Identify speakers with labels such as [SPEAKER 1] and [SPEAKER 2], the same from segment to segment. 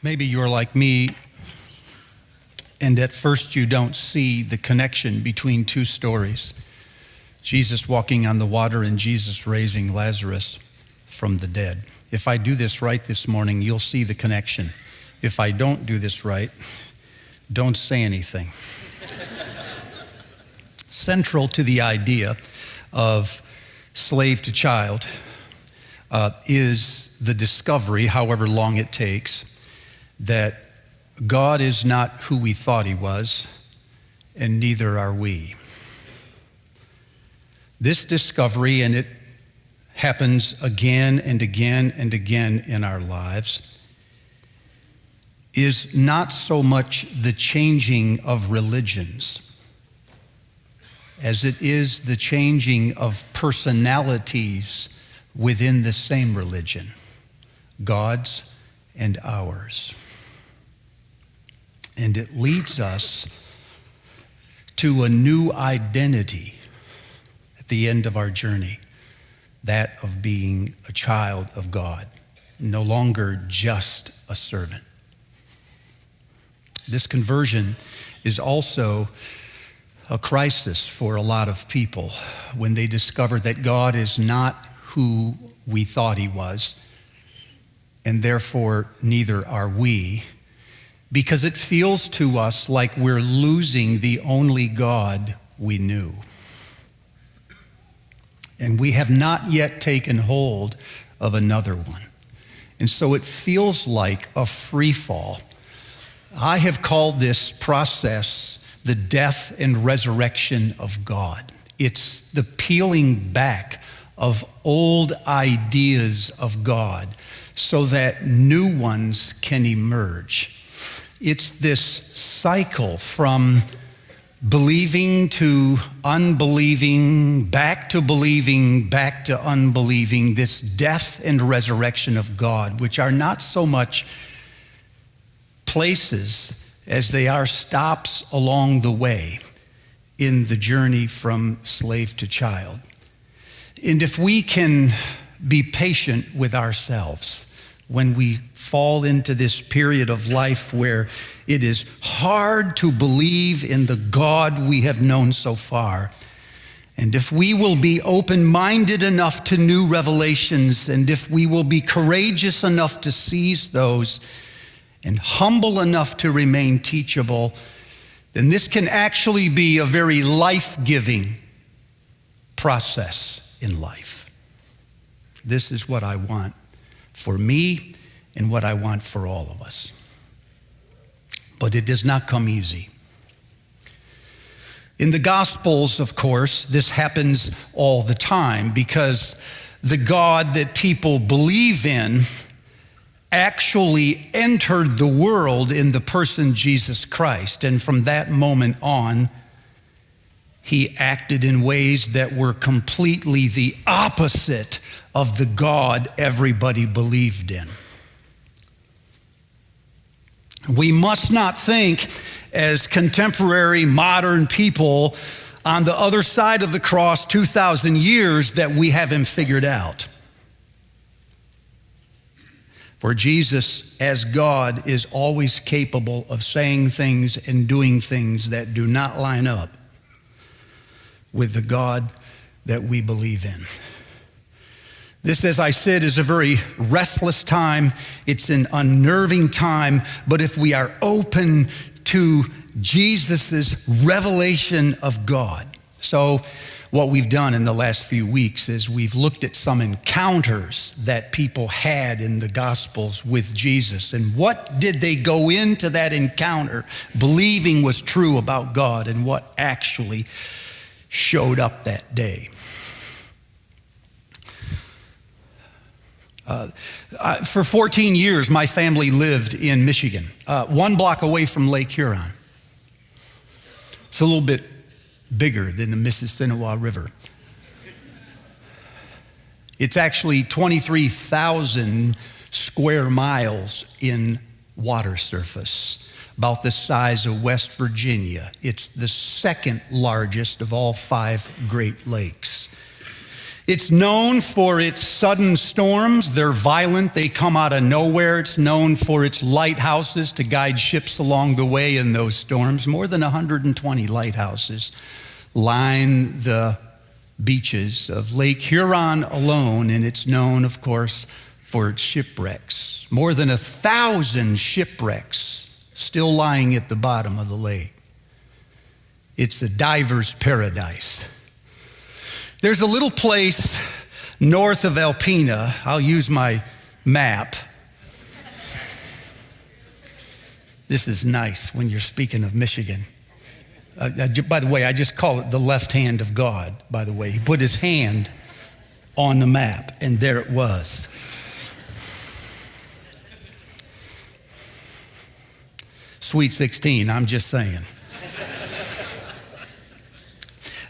[SPEAKER 1] Maybe you're like me, and at first you don't see the connection between two stories. Jesus walking on the water and Jesus raising Lazarus from the dead. If I do this right this morning, you'll see the connection. If I don't do this right, don't say anything. Central to the idea of slave to child is the discovery, however long it takes, that God is not who we thought he was, and neither are we. This discovery, and it happens again and again and again in our lives, is not so much the changing of religions as it is the changing of personalities within the same religion, God's and ours. And it leads us to a new identity at the end of our journey, that of being a child of God, no longer just a servant. This conversion is also a crisis for a lot of people when they discover that God is not who we thought he was, and therefore neither are we, because it feels to us like we're losing the only God we knew. And we have not yet taken hold of another one. And so it feels like a free fall. I have called this process the death and resurrection of God. It's the peeling back of old ideas of God so that new ones can emerge. It's this cycle from believing to unbelieving, back to unbelieving, this death and resurrection of God, which are not so much places as they are stops along the way in the journey from slave to child. And if we can be patient with ourselves when we fall into this period of life where it is hard to believe in the God we have known so far, and if we will be open-minded enough to new revelations, and if we will be courageous enough to seize those, and humble enough to remain teachable, then this can actually be a very life-giving process in life. This is what I want for me and what I want for all of us. But it does not come easy. In the Gospels, of course, this happens all the time because the God that people believe in actually entered the world in the person Jesus Christ. And from that moment on, he acted in ways that were completely the opposite of the God everybody believed in. We must not think as contemporary modern people on the other side of the cross 2,000 years that we have him figured out. For Jesus, as God, is always capable of saying things and doing things that do not line up with the God that we believe in. This, as I said, is a very restless time. It's an unnerving time. But if we are open to Jesus's revelation of God. So what we've done in the last few weeks is we've looked at some encounters that people had in the Gospels with Jesus. And what did they go into that encounter believing was true about God, and what actually showed up that day. For 14 years, my family lived in Michigan, 1 block away from Lake Huron. It's a little bit bigger than the Mississippi River. It's actually 23,000 square miles in water surface, about the size of West Virginia. It's the second largest of all 5 Great Lakes. It's known for its sudden storms. They're violent. They come out of nowhere. It's known for its lighthouses to guide ships along the way in those storms. More than 120 lighthouses line the beaches of Lake Huron alone, and it's known, of course, for its shipwrecks. More than 1,000 shipwrecks still lying at the bottom of the lake. It's a diver's paradise. There's a little place north of Alpena. I'll use my map. This is nice when you're speaking of Michigan. By the way, I just call it the left hand of God, by the way. He put his hand on the map, and there it was. Sweet 16, I'm just saying.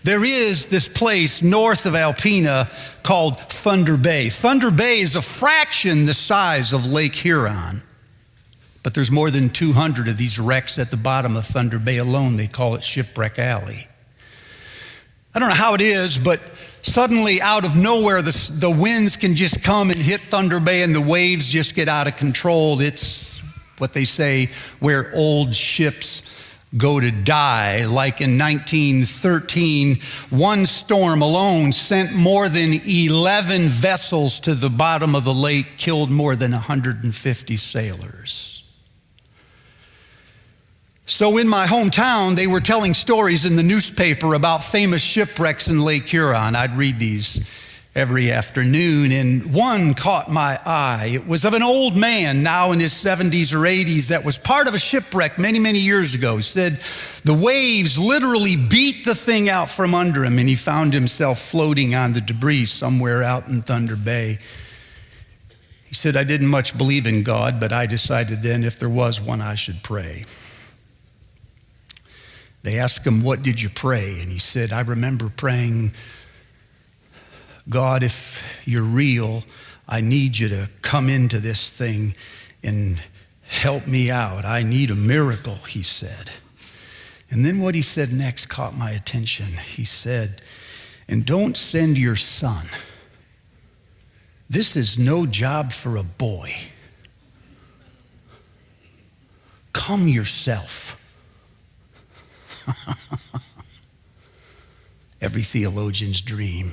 [SPEAKER 1] There is this place north of Alpena called Thunder Bay. Thunder Bay is a fraction the size of Lake Huron, but there's more than 200 of these wrecks at the bottom of Thunder Bay alone. They call it Shipwreck Alley. I don't know how it is, but suddenly out of nowhere, the winds can just come and hit Thunder Bay and the waves just get out of control. It's what they say where old ships go to die. Like in 1913, one storm alone sent more than 11 vessels to the bottom of the lake, killed more than 150 sailors. So in my hometown, they were telling stories in the newspaper about famous shipwrecks in Lake Huron. I'd read these every afternoon, and one caught my eye. It was of an old man, now in his 70s or 80s, that was part of a shipwreck many, many years ago. He said the waves literally beat the thing out from under him, and he found himself floating on the debris somewhere out in Thunder Bay. He said, I didn't much believe in God, but I decided then if there was one, I should pray. They asked him, what did you pray? And he said, I remember praying, God, if you're real, I need you to come into this thing and help me out. I need a miracle, he said. And then what he said next caught my attention. He said, and don't send your son. This is no job for a boy. Come yourself. Every theologian's dream.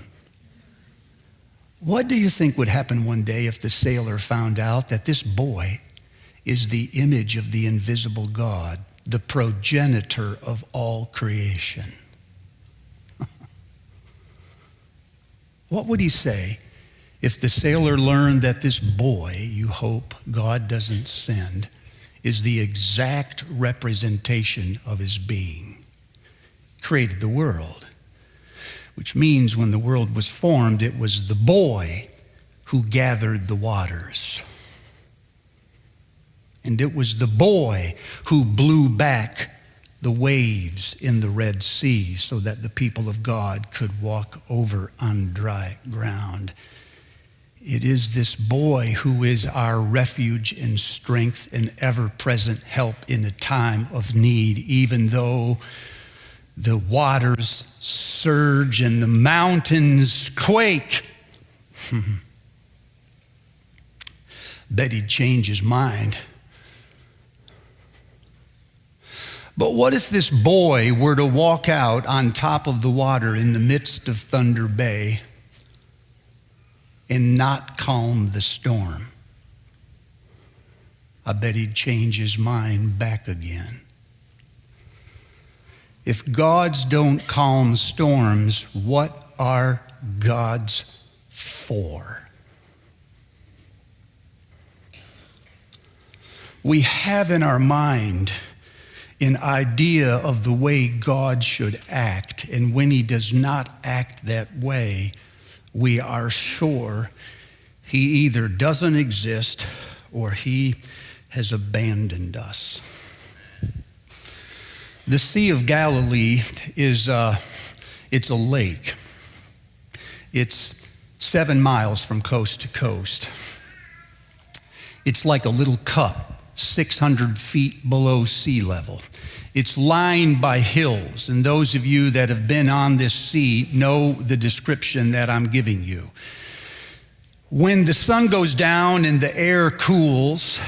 [SPEAKER 1] What do you think would happen one day if the sailor found out that this boy is the image of the invisible God, the progenitor of all creation? What would he say if the sailor learned that this boy, you hope God doesn't send, is the exact representation of his being? Created the world. Which means when the world was formed, it was the boy who gathered the waters. And it was the boy who blew back the waves in the Red Sea so that the people of God could walk over on dry ground. It is this boy who is our refuge and strength and ever-present help in a time of need, even though the waters surge and the mountains quake. Bet he'd change his mind. But what if this boy were to walk out on top of the water in the midst of Thunder Bay and not calm the storm? I bet he'd change his mind back again. If gods don't calm storms, what are gods for? We have in our mind an idea of the way God should act, and when he does not act that way, we are sure he either doesn't exist or he has abandoned us. The Sea of Galilee is it's a lake. It's 7 miles from coast to coast. It's like a little cup 600 feet below sea level. It's lined by hills, and those of you that have been on this sea know the description that I'm giving you. When the sun goes down and the air cools,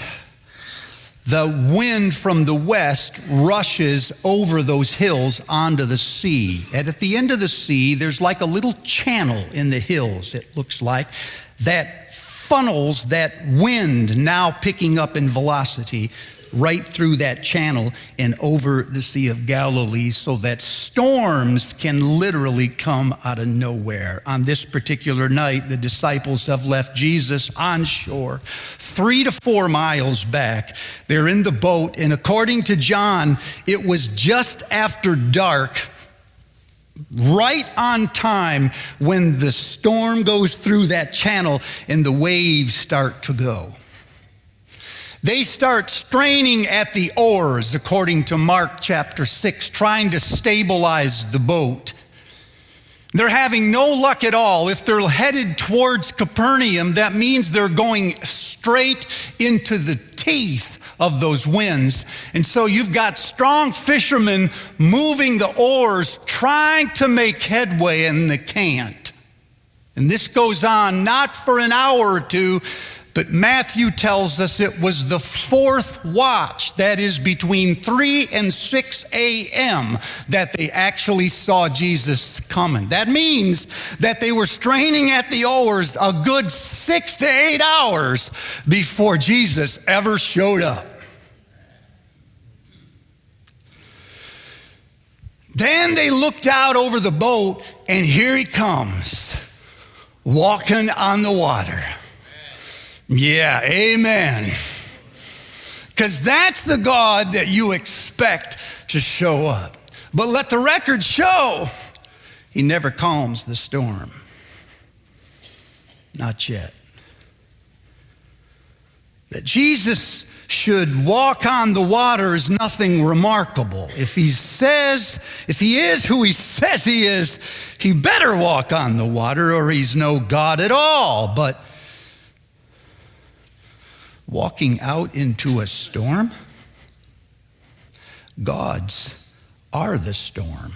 [SPEAKER 1] the wind from the west rushes over those hills onto the sea. And at the end of the sea, there's like a little channel in the hills, it looks like, that funnels that wind, now picking up in velocity, right through that channel and over the Sea of Galilee, so that storms can literally come out of nowhere. On this particular night, the disciples have left Jesus on shore 3 to 4 miles back. They're in the boat, and according to John, it was just after dark, right on time, when the storm goes through that channel and the waves start to go. They start straining at the oars, according to Mark chapter 6, trying to stabilize the boat. They're having no luck at all. If they're headed towards Capernaum, that means they're going straight into the teeth of those winds. And so you've got strong fishermen moving the oars, trying to make headway, and they can't. And this goes on not for an hour or two, but Matthew tells us it was the 4th watch, that is between 3 and 6 a.m., that they actually saw Jesus coming. That means that they were straining at the oars a good 6 to 8 hours before Jesus ever showed up. Then they looked out over the boat, and here he comes, walking on the water. Yeah, amen. Because that's the God that you expect to show up. But let the record show, he never calms the storm. Not yet. That Jesus should walk on the water is nothing remarkable. If he is who he says he is, he better walk on the water, or he's no God at all. But walking out into a storm, gods are the storm.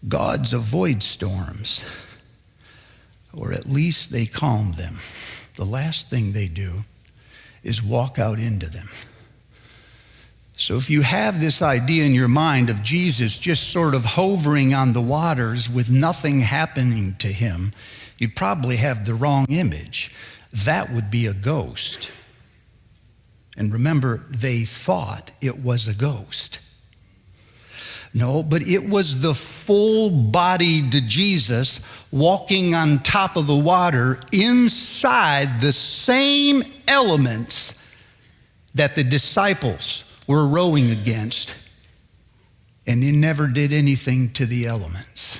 [SPEAKER 1] Gods avoid storms, or at least they calm them. The last thing they do is walk out into them. So if you have this idea in your mind of Jesus just sort of hovering on the waters with nothing happening to him, you probably have the wrong image. That would be a ghost. And remember, they thought it was a ghost. No, but it was the full-bodied Jesus walking on top of the water inside the same elements that the disciples were rowing against, and he never did anything to the elements.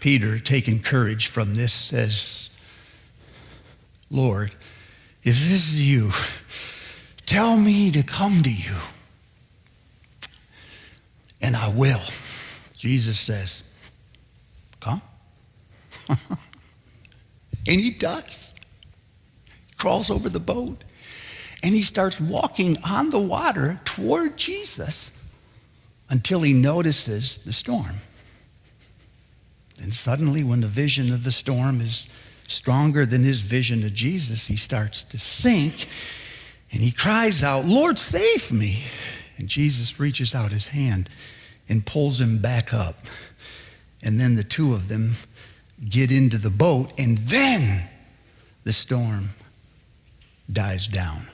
[SPEAKER 1] Peter, taking courage from this, says, Lord, if this is you, tell me to come to you, and I will. Jesus says, come. And he does. He crawls over the boat, and he starts walking on the water toward Jesus until he notices the storm. And suddenly, when the vision of the storm is stronger than his vision of Jesus, he starts to sink, and he cries out, Lord, save me. And Jesus reaches out his hand and pulls him back up. And then the two of them get into the boat, and then the storm dies down.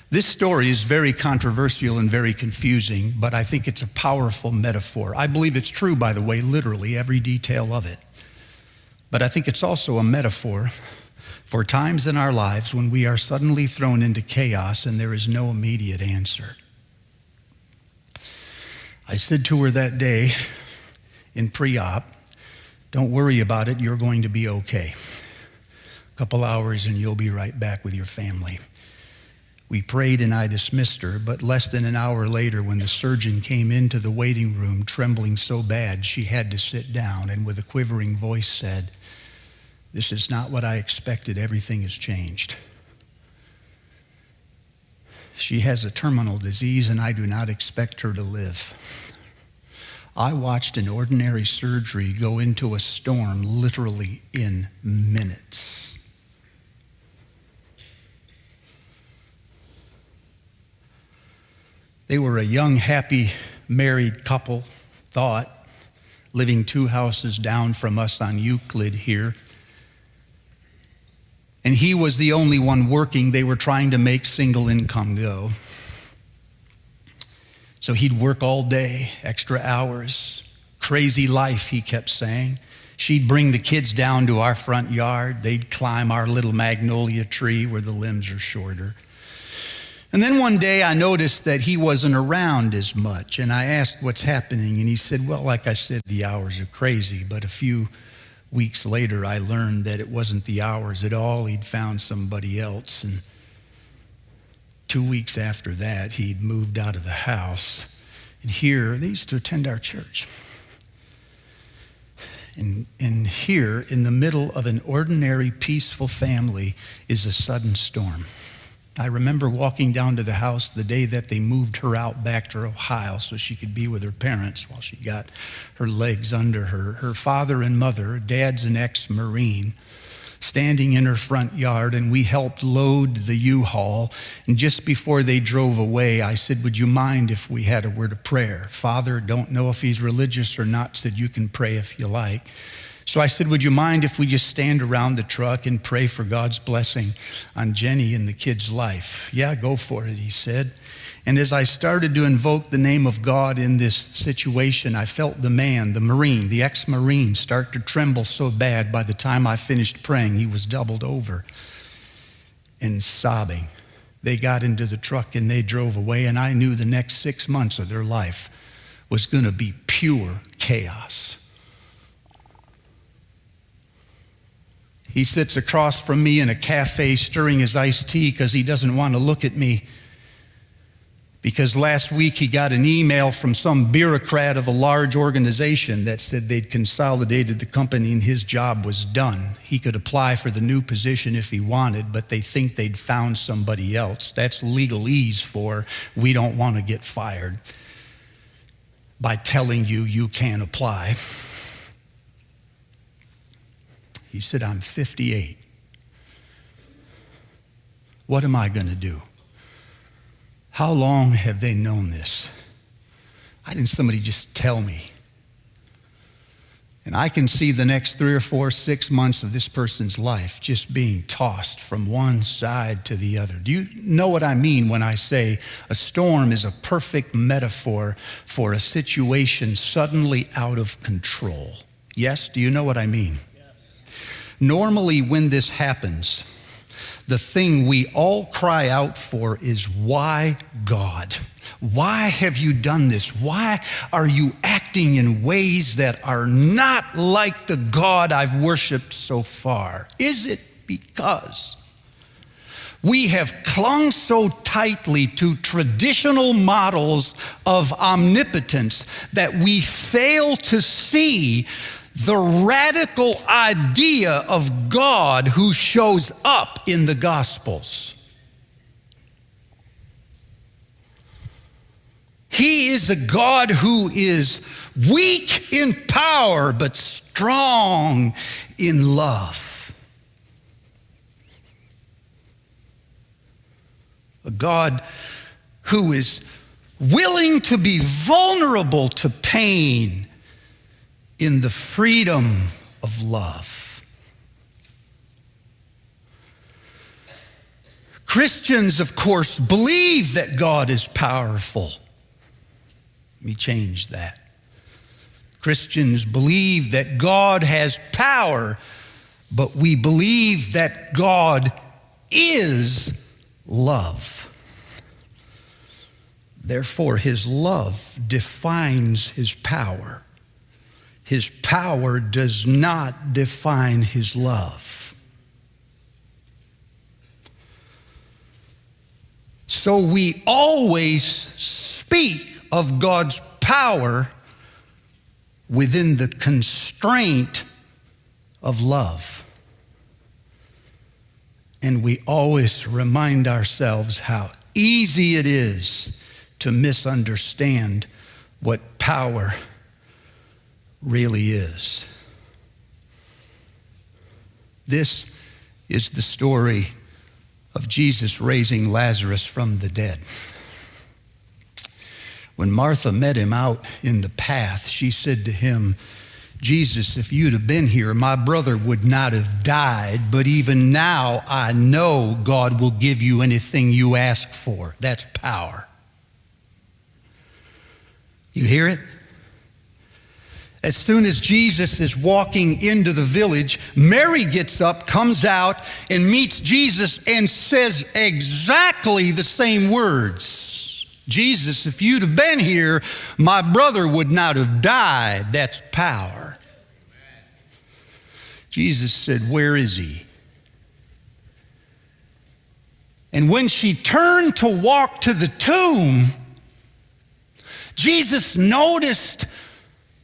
[SPEAKER 1] This story is very controversial and very confusing, but I think it's a powerful metaphor. I believe it's true, by the way, literally every detail of it. But I think it's also a metaphor for times in our lives when we are suddenly thrown into chaos and there is no immediate answer. I said to her that day in pre-op, don't worry about it, you're going to be okay. A couple hours and you'll be right back with your family. We prayed and I dismissed her, but less than an hour later, when the surgeon came into the waiting room trembling so bad she had to sit down and with a quivering voice said, "This is not what I expected. Everything has changed. She has a terminal disease and I do not expect her to live." I watched an ordinary surgery go into a storm literally in minutes. They were a young, happy, married couple, living 2 houses down from us on Euclid here. And he was the only one working. They were trying to make single income go. So he'd work all day, extra hours, crazy life, he kept saying. She'd bring the kids down to our front yard. They'd climb our little magnolia tree where the limbs are shorter. And then one day I noticed that he wasn't around as much, and I asked what's happening, and he said, "Well, like I said, the hours are crazy." But a few weeks later, I learned that it wasn't the hours at all. He'd found somebody else, and 2 weeks after that, he'd moved out of the house. And here, they used to attend our church. And here, in the middle of an ordinary, peaceful family, is a sudden storm. I remember walking down to the house the day that they moved her out back to Ohio so she could be with her parents while she got her legs under her. Her father and mother, Dad's an ex-Marine, standing in her front yard, and we helped load the U-Haul. And just before they drove away, I said, "Would you mind if we had a word of prayer?" Father, don't know if he's religious or not, said, "You can pray if you like." So I said, "Would you mind if we just stand around the truck and pray for God's blessing on Jenny and the kid's life?" "Yeah, go for it," he said. And as I started to invoke the name of God in this situation, I felt the man, the Marine, the ex-Marine, start to tremble so bad by the time I finished praying, he was doubled over and sobbing. They got into the truck and they drove away, and I knew the next 6 months of their life was going to be pure chaos. He sits across from me in a cafe stirring his iced tea because he doesn't want to look at me. Because last week he got an email from some bureaucrat of a large organization that said they'd consolidated the company and his job was done. He could apply for the new position if he wanted, but they think they'd found somebody else. That's legalese for we don't want to get fired by telling you you can't apply. He said, "I'm 58. What am I going to do? How long have they known this? Why didn't somebody just tell me?" And I can see the next 3 or 4, 6 months of this person's life just being tossed from one side to the other. Do you know what I mean when I say a storm is a perfect metaphor for a situation suddenly out of control? Yes, do you know what I mean? Normally, when this happens, the thing we all cry out for is, "Why, God? Why have you done this? Why are you acting in ways that are not like the God I've worshiped so far?" Is it because we have clung so tightly to traditional models of omnipotence that we fail to see the radical idea of God who shows up in the Gospels? He is a God who is weak in power but strong in love. A God who is willing to be vulnerable to pain in the freedom of love. Christians, of course, believe that God is powerful. Let me change that. Christians believe that God has power, but we believe that God is love. Therefore, his love defines his power. His power does not define his love. So we always speak of God's power within the constraint of love. And we always remind ourselves how easy it is to misunderstand what power really is. This is the story of Jesus raising Lazarus from the dead. When Martha met him out in the path, she said to him, Jesus, if you'd have been here, my brother would not have died, but even now I know God will give you anything you ask for. That's power. You hear it? As soon as Jesus is walking into the village, Mary gets up, comes out, and meets Jesus and says exactly the same words. Jesus, if you'd have been here, my brother would not have died. That's power. Jesus said, where is he? And when she turned to walk to the tomb, Jesus noticed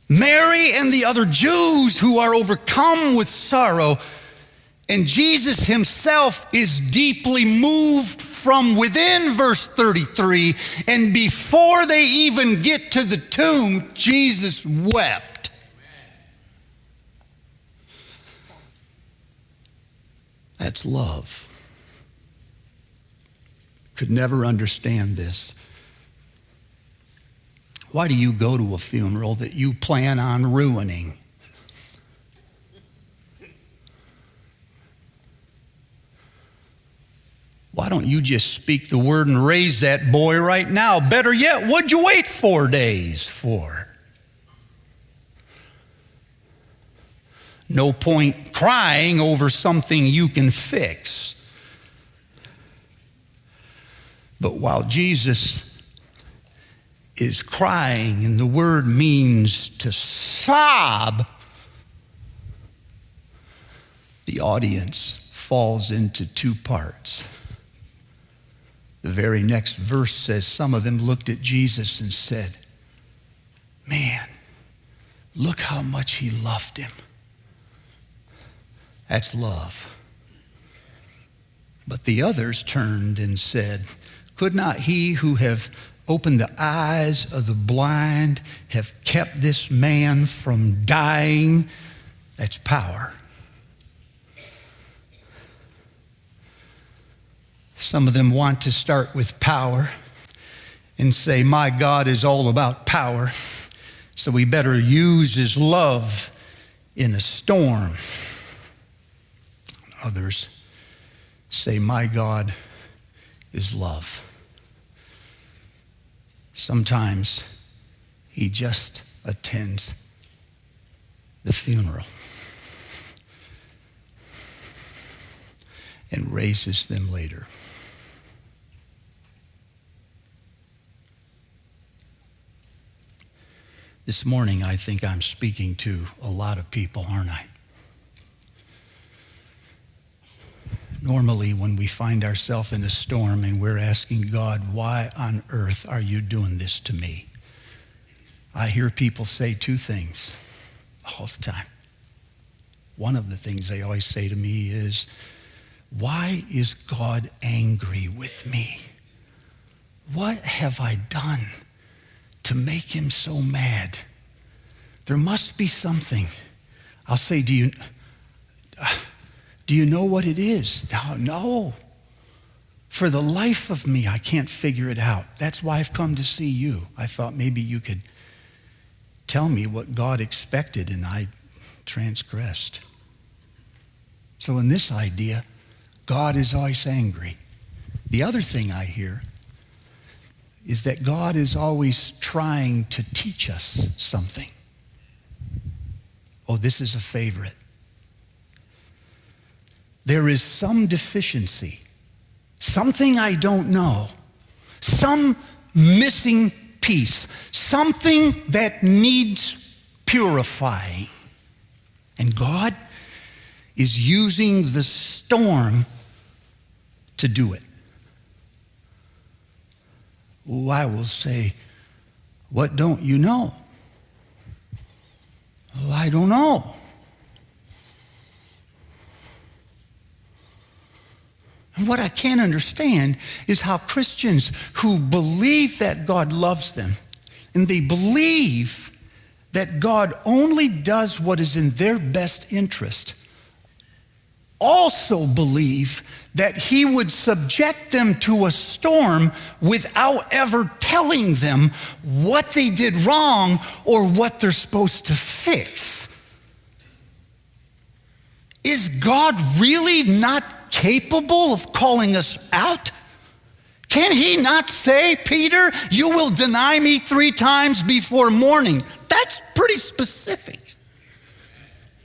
[SPEAKER 1] Mary and the other Jews who are overcome with sorrow, and Jesus himself is deeply moved from within, verse 33, and before they even get to the tomb, Jesus wept. That's love. Could never understand this. Why do you go to a funeral that you plan on ruining? Why don't you just speak the word and raise that boy right now? Better yet, what'd you wait 4 days for? No point crying over something you can fix. But while Jesus is crying, and the word means to sob, the audience falls into two parts. The very next verse says, some of them looked at Jesus and said, man, look how much he loved him. That's love. But the others turned and said, could not he who have opened the eyes of the blind have kept this man from dying? That's power. Some of them want to start with power and say, my God is all about power, so we better use his love in a storm. Others say, my God is love. Sometimes he just attends the funeral and raises them later. This morning, I think I'm speaking to a lot of people, aren't I? Normally, when we find ourselves in a storm and we're asking God, why on earth are you doing this to me? I hear people say two things all the time. One of the things they always say to me is, why is God angry with me? What have I done to make him so mad? There must be something. I'll say, do you know what it is? No. For the life of me, I can't figure it out. That's why I've come to see you. I thought maybe you could tell me what God expected, and I transgressed. So in this idea, God is always angry. The other thing I hear is that God is always trying to teach us something. Oh, this is a favorite. There is some deficiency, something I don't know, some missing piece, something that needs purifying. And God is using the storm to do it. Oh, I will say, what don't you know? Oh, I don't know. And what I can't understand is how Christians who believe that God loves them, and they believe that God only does what is in their best interest, also believe that he would subject them to a storm without ever telling them what they did wrong or what they're supposed to fix. Is God really not capable of calling us out? Can he not say, Peter, you will deny me 3 times before morning? That's pretty specific.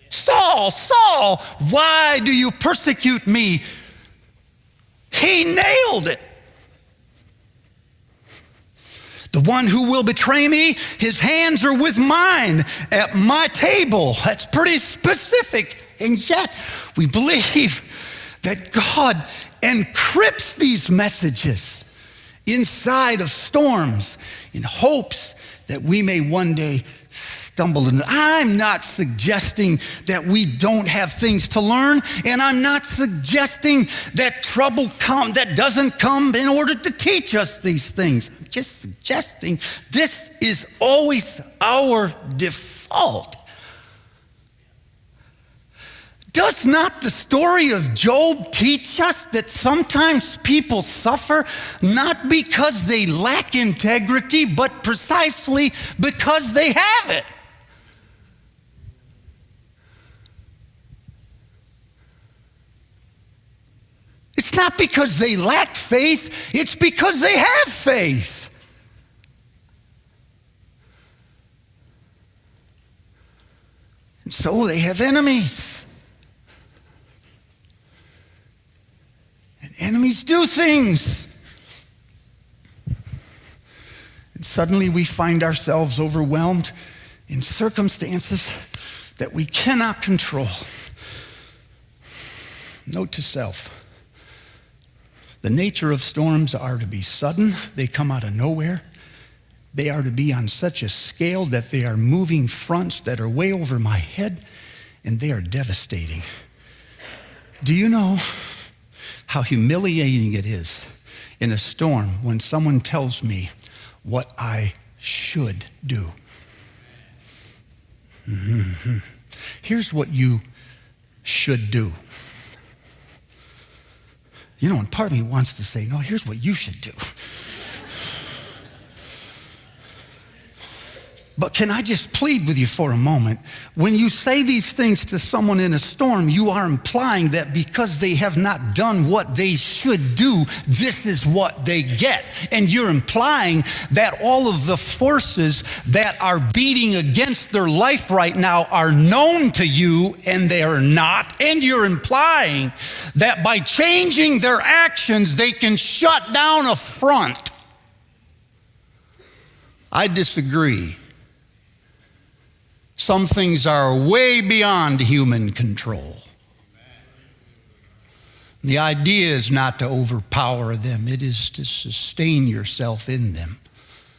[SPEAKER 1] Saul, Saul, why do you persecute me? He nailed it. The one who will betray me, his hands are with mine at my table. That's pretty specific. And yet we believe that God encrypts these messages inside of storms in hopes that we may one day stumble in. I'm not suggesting that we don't have things to learn, and I'm not suggesting that trouble that doesn't come in order to teach us these things. I'm just suggesting this is always our default. Does not the story of Job teach us that sometimes people suffer not because they lack integrity, but precisely because they have it? It's not because they lack faith, it's because they have faith. And so they have enemies. And enemies do things. And suddenly we find ourselves overwhelmed in circumstances that we cannot control. Note to self. The nature of storms are to be sudden. They come out of nowhere. They are to be on such a scale that they are moving fronts that are way over my head, and they are devastating. Do you know how humiliating it is in a storm when someone tells me what I should do? Mm-hmm. Here's what you should do. You know, and part of me wants to say, no, here's what you should do. But can I just plead with you for a moment? When you say these things to someone in a storm, you are implying that because they have not done what they should do, this is what they get. And you're implying that all of the forces that are beating against their life right now are known to you, and they are not. And you're implying that by changing their actions, they can shut down a front. I disagree. Some things are way beyond human control. The idea is not to overpower them. It is to sustain yourself in them.